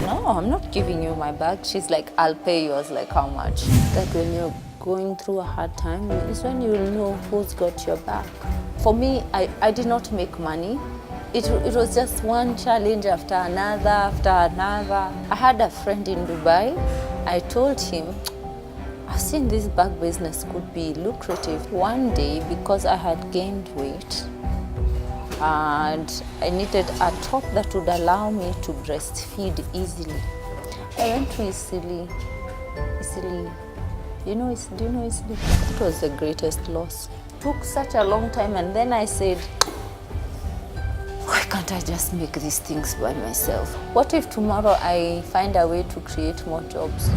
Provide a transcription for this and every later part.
No, I'm not giving you my bag. She's like, I'll pay you. I was like, how much? That when you're going through a hard time is when you'll know who's got your back. For me, I did not make money. It was just one challenge after another, after another. I had a friend in Dubai. I told him, I've seen this bag business could be lucrative. One day, because I had gained weight, and I needed a top that would allow me to breastfeed easily. I went to Isili. Do you know Isili? It was the greatest loss. It took such a long time, and then I said, why can't I just make these things by myself? What if tomorrow I find a way to create more jobs?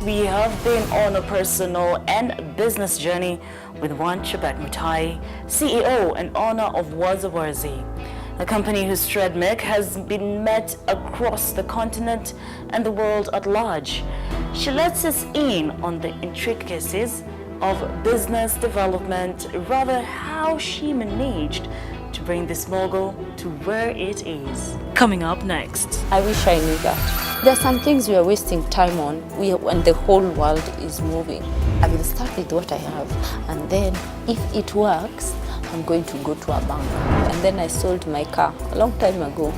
We have been on a personal and business journey with one Chebet Mutai, CEO and owner of WazaWazi, a company whose trademark has been met across the continent and the world at large. She lets us in on the intricacies of business development, rather how she managed to bring this mogul to where it is. Coming up next. I wish I knew that. There are some things we are wasting time on when the whole world is moving. I will start with what I have, and then if it works, I'm going to go to a bank. And then I sold my car a long time ago.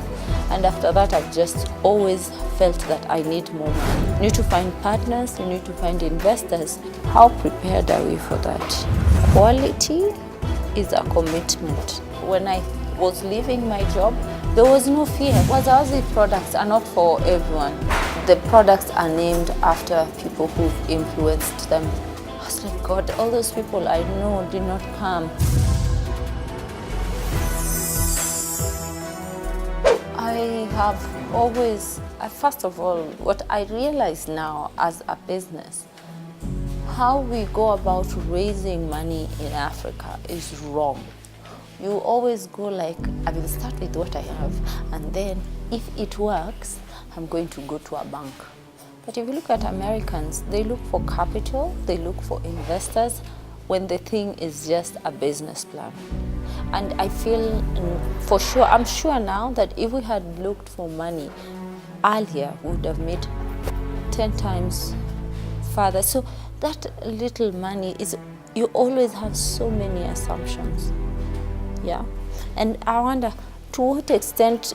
And after that, I've just always felt that I need more money. You need to find partners, you need to find investors. How prepared are we for that? Quality is a commitment. When I was leaving my job, there was no fear. WazaWazi products are not for everyone. The products are named after people who've influenced them. I was like, God, all those people I know did not come. I have always, first of all, what I realize now as a business, how we go about raising money in Africa is wrong. You always go like, I will start with what I have, and then if it works, I'm going to go to a bank. But if you look at Americans, they look for capital, they look for investors when the thing is just a business plan. And I feel for sure, I'm sure now that if we had looked for money earlier, we would have made 10 times further. So that little money is, you always have so many assumptions. Yeah, and I wonder, to what extent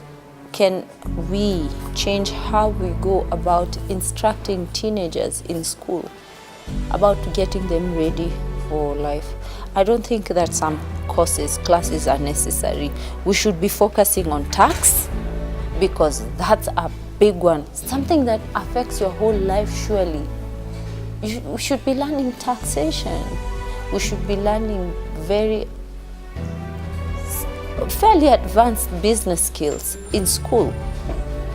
can we change how we go about instructing teenagers in school about getting them ready for life? I don't think that some classes are necessary. We should be focusing on tax, because that's a big one, something that affects your whole life surely. We should be learning taxation. We should be learning fairly advanced business skills in school.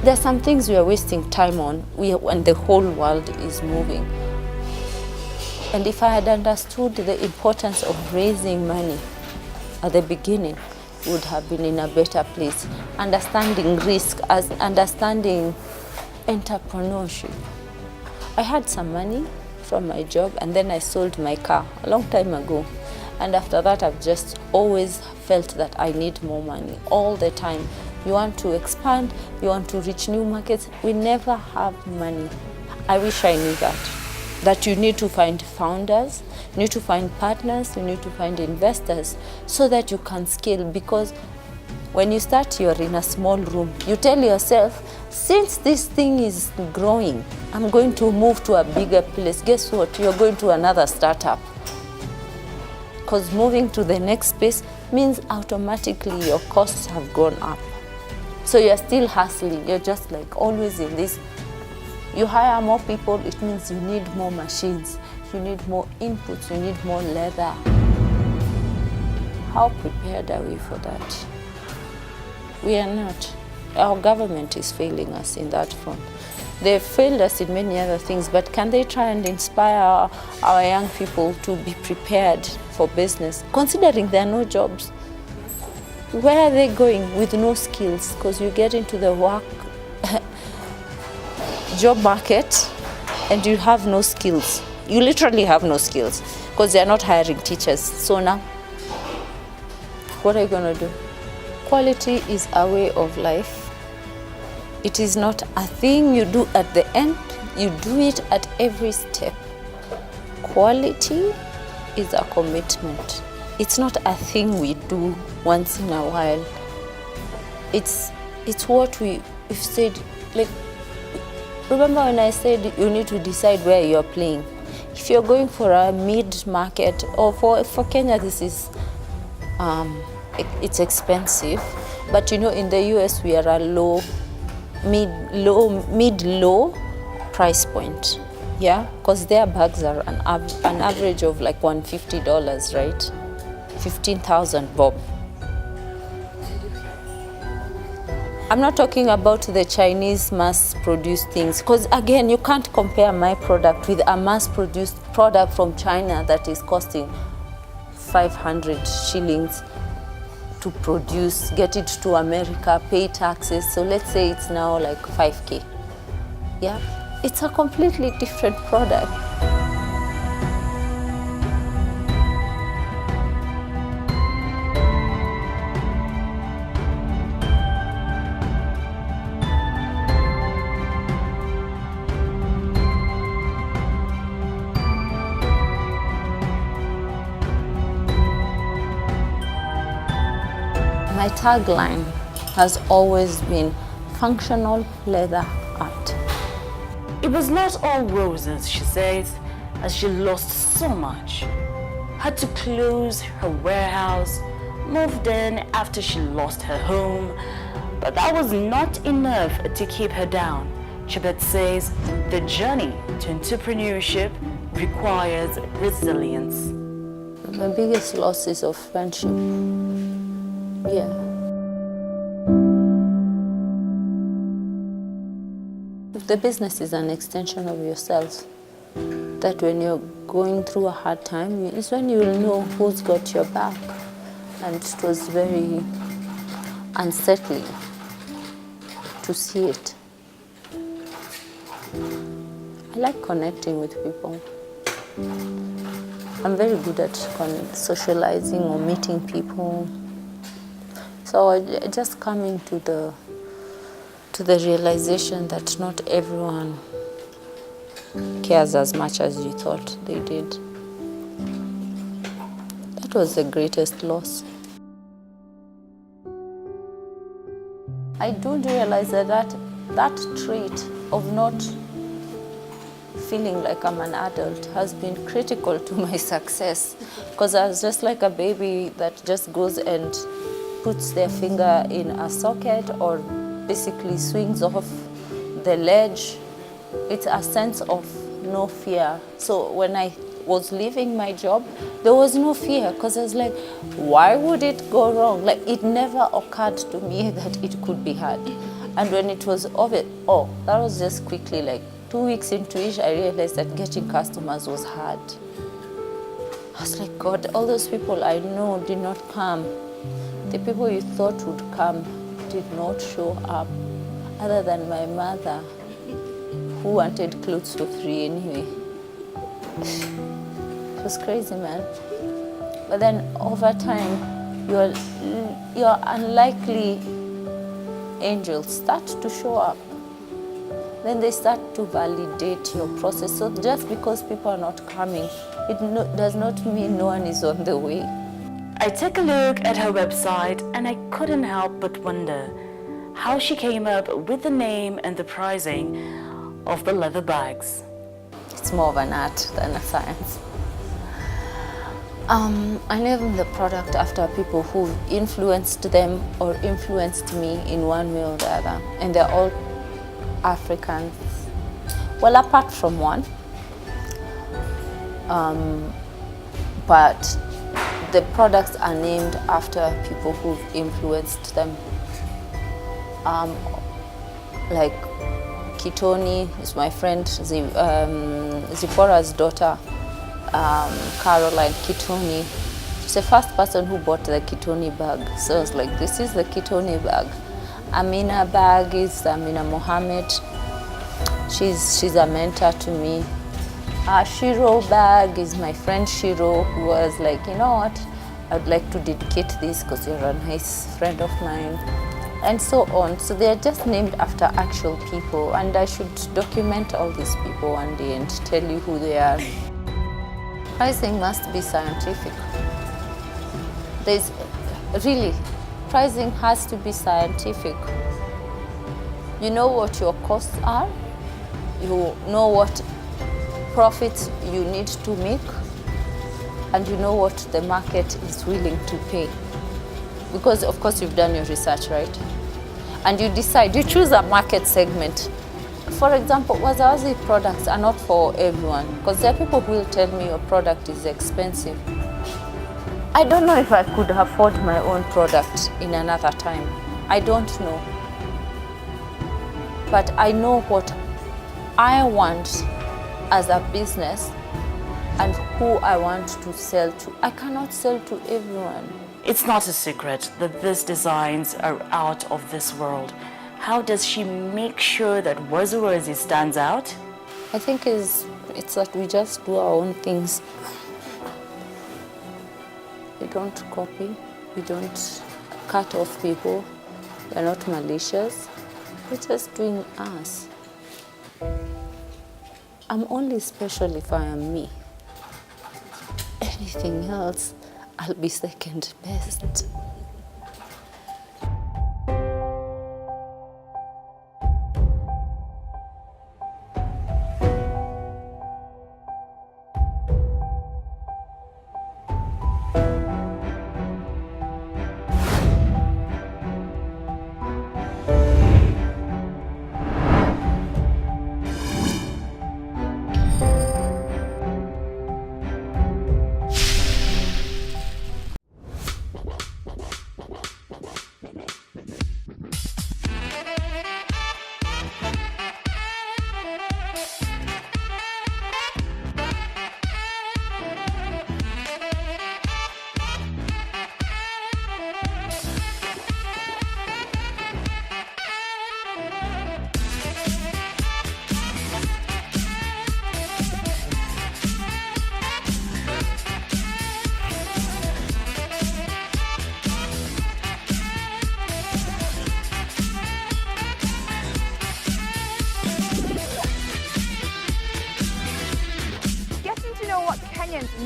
There are some things we are wasting time on when the whole world is moving. And if I had understood the importance of raising money at the beginning, we would have been in a better place. Understanding risk, as understanding entrepreneurship. I had some money from my job, and then I sold my car a long time ago. And after that, I've just always felt that I need more money all the time. You want to expand, you want to reach new markets. We never have money. I wish I knew that you need to find founders, you need to find partners, you need to find investors so that you can scale. Because when you start, you're in a small room. You tell yourself, since this thing is growing, I'm going to move to a bigger place. Guess what? You're going to another startup. Because moving to the next space means automatically your costs have gone up. So you're still hustling. You're just like always in this. You hire more people, it means you need more machines. You need more inputs, you need more leather. How prepared are we for that? We are not. Our government is failing us in that front. They've failed us in many other things, but can they try and inspire our young people to be prepared for business, considering there are no jobs? Where are they going with no skills? Because you get into the work job market and you have no skills. You literally have no skills because they're not hiring teachers. So now, what are you going to do? Quality is a way of life. It is not a thing you do at the end, you do it at every step. Quality is a commitment. It's not a thing we do once in a while. It's what we've said. Like, remember when I said you need to decide where you're playing? If you're going for a mid-market, or for Kenya, this is it's expensive. But you know, in the US, we are a mid-low price point, yeah? Because their bags are an average of like $150, right? 15,000 bob. I'm not talking about the Chinese mass-produced things, because again, you can't compare my product with a mass-produced product from China that is costing 500 shillings to produce, get it to America, pay taxes. So let's say it's now like 5K. Yeah, it's a completely different product. My tagline has always been functional leather art. It was not all roses, she says, as she lost so much. Had to close her warehouse, moved in after she lost her home, but that was not enough to keep her down. Chebet says the journey to entrepreneurship requires resilience. My biggest loss is of friendship. Yeah. The business is an extension of yourself. That when you're going through a hard time, is when you'll know who's got your back. And it was very unsettling to see it. I like connecting with people. I'm very good at socializing or meeting people. So just coming to the realization that not everyone cares as much as you thought they did. That was the greatest loss. I do realize that trait of not feeling like I'm an adult has been critical to my success, because I was just like a baby that just goes and puts their finger in a socket or basically swings off the ledge. It's a sense of no fear. So when I was leaving my job, there was no fear, because I was like, why would it go wrong? Like, it never occurred to me that it could be hard. And when it was over, that was just quickly, like 2 weeks into it, I realized that getting customers was hard. I was like, God, all those people I know did not come. The people you thought would come did not show up, other than my mother, who wanted clothes for free anyway. It was crazy, man. But then over time, your unlikely angels start to show up. Then they start to validate your process. So just because people are not coming, it does not mean no one is on the way. I took a look at her website and I couldn't help but wonder how she came up with the name and the pricing of the leather bags. It's more of an art than a science. I named the product after people who influenced them or influenced me in one way or the other. And they're all Africans. Well, apart from one. But the products are named after people who've influenced them. Like Kitoni is my friend, Zipporah's daughter, Caroline Kitoni. She's the first person who bought the Kitoni bag. So I was like, this is the Kitoni bag. Amina bag is Amina Mohammed. She's a mentor to me. Shiro bag is my friend Shiro, who was like, you know what, I'd like to dedicate this because you're a nice friend of mine, and so on. So they're just named after actual people, and I should document all these people one day and tell you who they are. Pricing must be scientific. Pricing has to be scientific. You know what your costs are, you know what profits you need to make, and you know what the market is willing to pay. Because of course you've done your research, right? And you decide, you choose a market segment. For example, WazaWazi products are not for everyone, because there are people who will tell me your product is expensive. I don't know if I could afford my own product in another time. I don't know. But I know what I want as a business and who I want to sell to. I cannot sell to everyone. It's not a secret that these designs are out of this world. How does she make sure that WazaWazi stands out? I think it's that we just do our own things. We don't copy, we don't cut off people, we're not malicious, we're just doing us. I'm only special if I am me. Anything else, I'll be second best.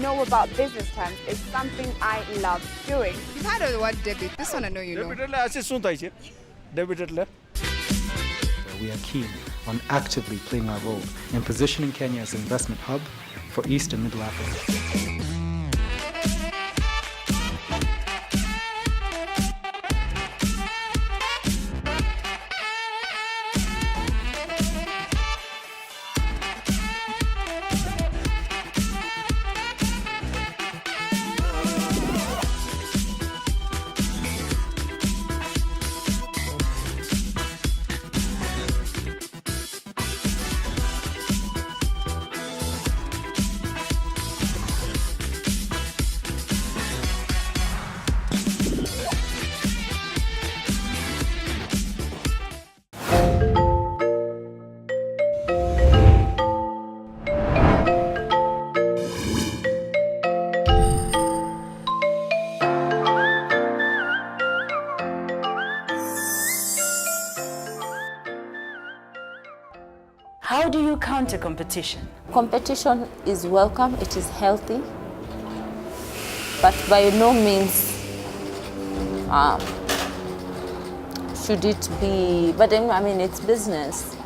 Know about business terms is something I love doing. You've heard of the word debit. This one I know you know. We are keen on actively playing our role in positioning Kenya as an investment hub for East and Middle Africa. How do you counter competition? Competition is welcome, it is healthy, but by no means should it be, but I mean, it's business.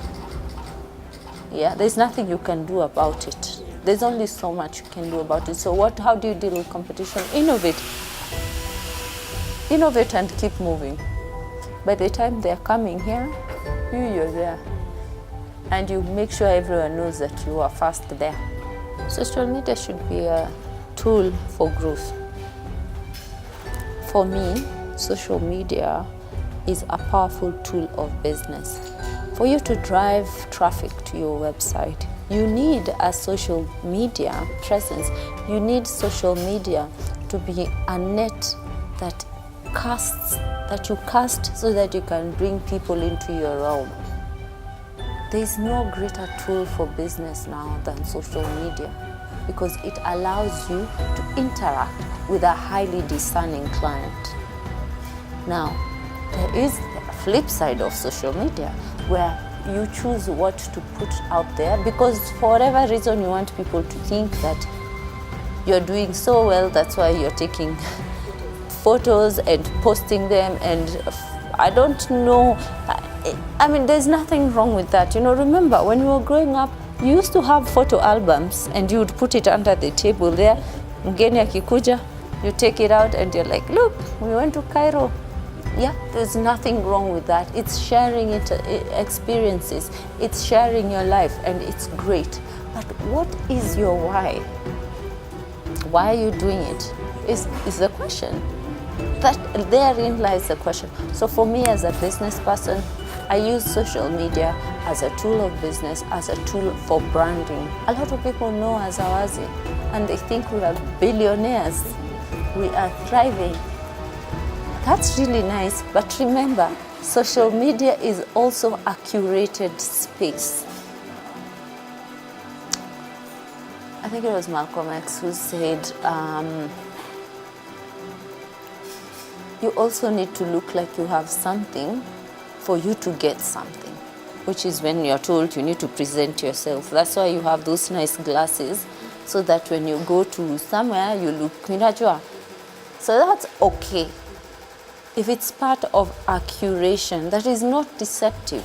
Yeah, there's nothing you can do about it. There's only so much you can do about it. So how do you deal with competition? Innovate. Innovate and keep moving. By the time they're coming here, you're there. And you make sure everyone knows that you are first there. Social media should be a tool for growth. For me, social media is a powerful tool of business. For you to drive traffic to your website, you need a social media presence. You need social media to be a net that you cast so that you can bring people into your realm. There is no greater tool for business now than social media, because it allows you to interact with a highly discerning client. Now, there is a flip side of social media where you choose what to put out there, because for whatever reason you want people to think that you're doing so well, that's why you're taking photos and posting them, and I don't know. I mean, there's nothing wrong with that. You know, remember when you were growing up, you used to have photo albums and you would put it under the table there. Mgeni akikuja, you take it out and you're like, look, we went to Cairo. Yeah, there's nothing wrong with that. It's sharing experiences, it's sharing your life, and it's great. But what is your why? Why are you doing it? Is the question. That therein lies the question. So for me as a business person, I use social media as a tool of business, as a tool for branding. A lot of people know WazaWazi and they think we are billionaires. We are thriving. That's really nice, but remember, social media is also a curated space. I think it was Malcolm X who said, you also need to look like you have something for you to get something, which is when you're told you need to present yourself. That's why you have those nice glasses, so that when you go to somewhere, you look minajua. So that's okay. If it's part of a curation that is not deceptive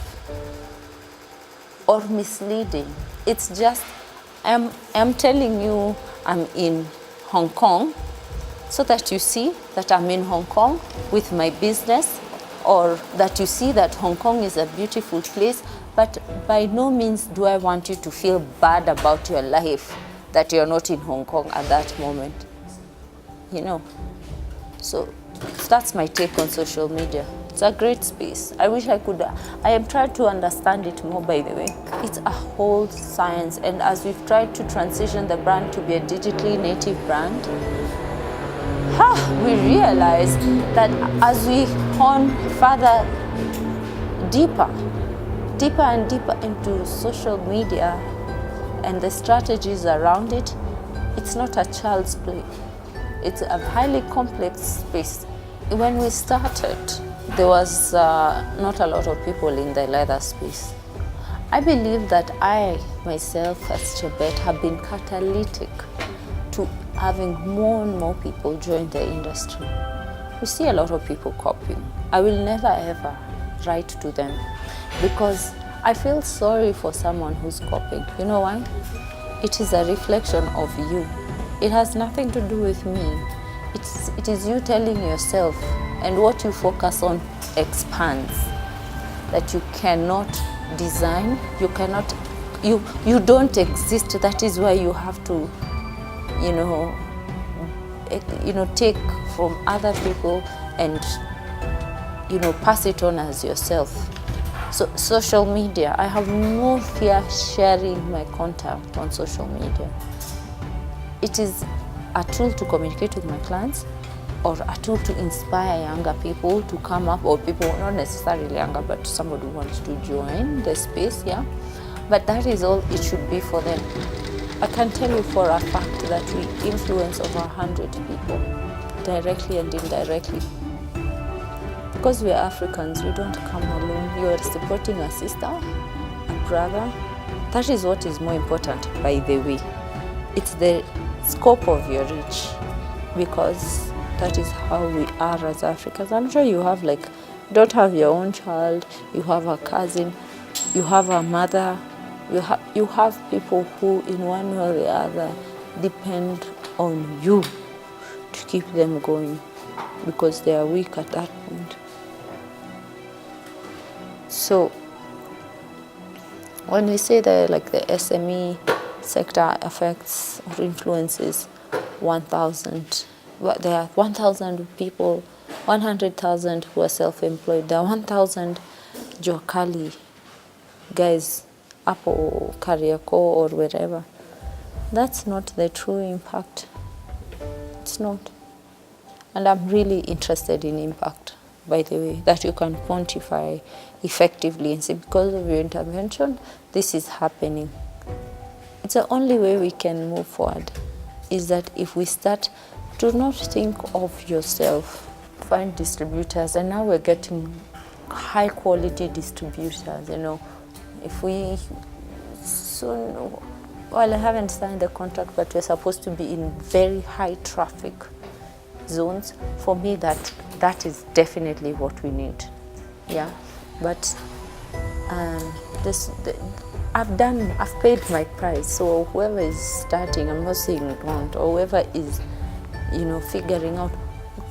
or misleading, it's just, I'm telling you I'm in Hong Kong, so that you see that I'm in Hong Kong with my business, or that you see that Hong Kong is a beautiful place, but by no means do I want you to feel bad about your life that you're not in Hong Kong at that moment, you know. So that's my take on social media. It's a great space. I wish I could, I am trying to understand it more, by the way. It's a whole science, and as we've tried to transition the brand to be a digitally native brand, we realize that as we hone further deeper and deeper into social media and the strategies around it, it's not a child's play. It's a highly complex space. When we started, there was not a lot of people in the leather space. I believe that I, myself, as Chebet, have been catalytic to having more and more people join the industry. We see a lot of people copying. I will never ever write to them, because I feel sorry for someone who's copying. You know why? It is a reflection of you. It has nothing to do with me. It is you telling yourself, and what you focus on expands. That you cannot design, you don't exist. That is why you have to, take from other people and, pass it on as yourself. So social media, I have no fear sharing my content on social media. It is a tool to communicate with my clients, or a tool to inspire younger people to come up, or people not necessarily younger, but somebody who wants to join the space, yeah. But that is all it should be for them. I can tell you for a fact that we influence over 100 people, directly and indirectly. Because we are Africans, we don't come alone. You are supporting a sister, a brother. That is what is more important, by the way. It's the scope of your reach, because that is how we are as Africans. I'm sure you have, you don't have your own child, you have a cousin, you have a mother, you have people who in one way or the other depend on you to keep them going, because they are weak at that point. So when we say that the SME sector affects or influences 1,000, there are 1,000 people 100,000 who are self-employed. There are 1,000 Jokali guys up or Kariako or wherever. That's not the true impact. It's not. And I'm really interested in impact, by the way, that you can quantify effectively and say, because of your intervention, this is happening. It's the only way we can move forward, is that if we start, do not think of yourself, find distributors, and now we're getting high quality distributors, you know. If we soon, well, I haven't signed the contract, but we're supposed to be in very high traffic zones. For me, that is definitely what we need. Yeah, but I've paid my price. So whoever is starting, I'm not saying it won't, or whoever is, you know, figuring out,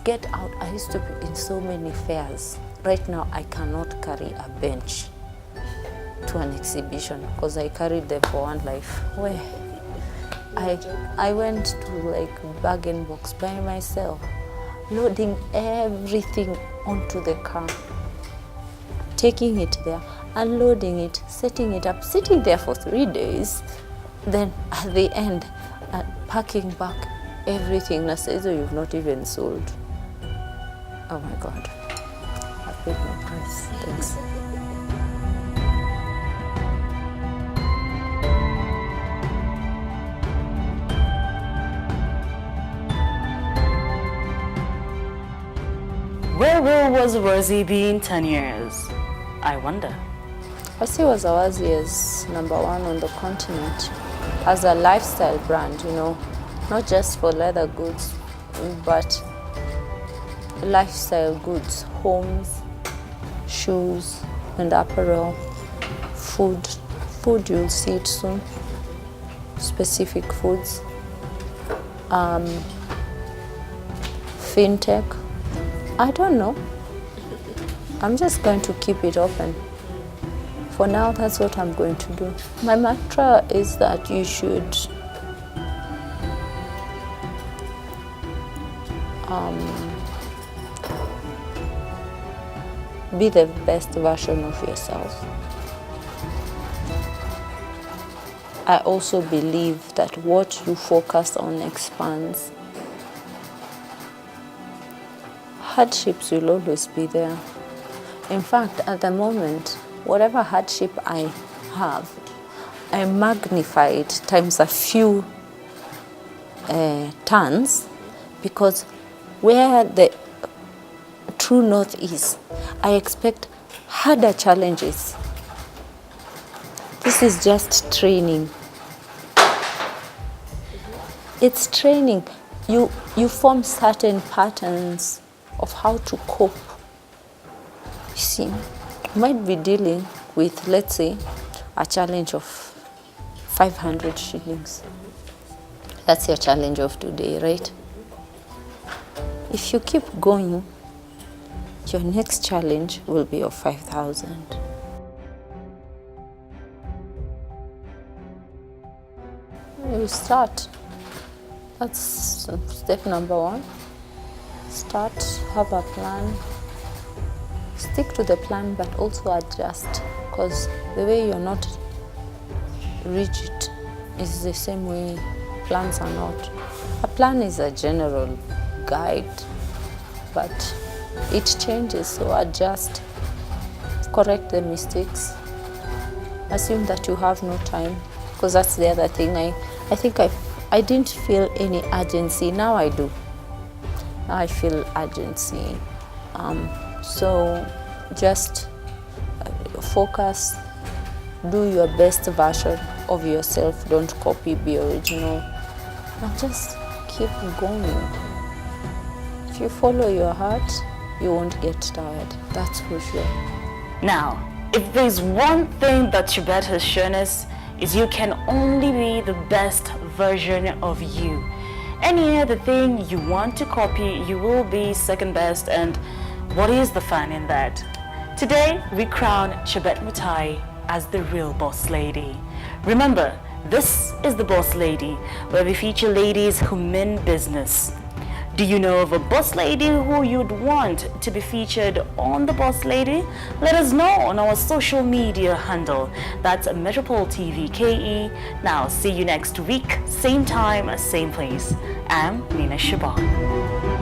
get out. I used to be in so many fairs. Right now, I cannot carry a bench to an exhibition because I carried them for one life. Where I went to like bargain box by myself, loading everything onto the car, taking it there, unloading it, setting it up, sitting there for 3 days, then at the end, packing back everything. Now says, you've not even sold. Oh my God, I paid my price. Thanks. Where will WazaWazi be in 10 years? I wonder. I see WazaWazi as number one on the continent, as a lifestyle brand, you know, not just for leather goods, but lifestyle goods, homes, shoes and apparel, food. Food, you'll see it soon, specific foods, fintech. I don't know. I'm just going to keep it open. For now, that's what I'm going to do. My mantra is that you should be the best version of yourself. I also believe that what you focus on expands. Hardships will always be there. In fact, at the moment, whatever hardship I have, I magnify it times a few tons, because where the true north is, I expect harder challenges. This is just training. It's training. You form certain patterns of how to cope. You see, you might be dealing with, let's say, a challenge of 500 shillings. That's your challenge of today, right? If you keep going, your next challenge will be of 5,000. You start. That's step number one. Start, have a plan, stick to the plan, but also adjust, because the way you're not rigid is the same way plans are not. A plan is a general guide, but it changes, so adjust, correct the mistakes, assume that you have no time, because that's the other thing. I think I didn't feel any urgency. Now I do. I feel urgency. So just focus, do your best version of yourself. Don't copy, be original. And just keep going. If you follow your heart, you won't get tired. That's for sure. Now, if there's one thing that Chebet has shown us, is you can only be the best version of you. Any other thing you want to copy, you will be second best, and what is the fun in that? Today, we crown Chebet Mutai as the real boss lady. Remember, this is the Boss Lady, where we feature ladies who mean business. Do you know of a boss lady who you'd want to be featured on The Boss Lady? Let us know on our social media handle. That's Metropole TV KE. Now, see you next week, same time, same place. I'm Nina Shaban.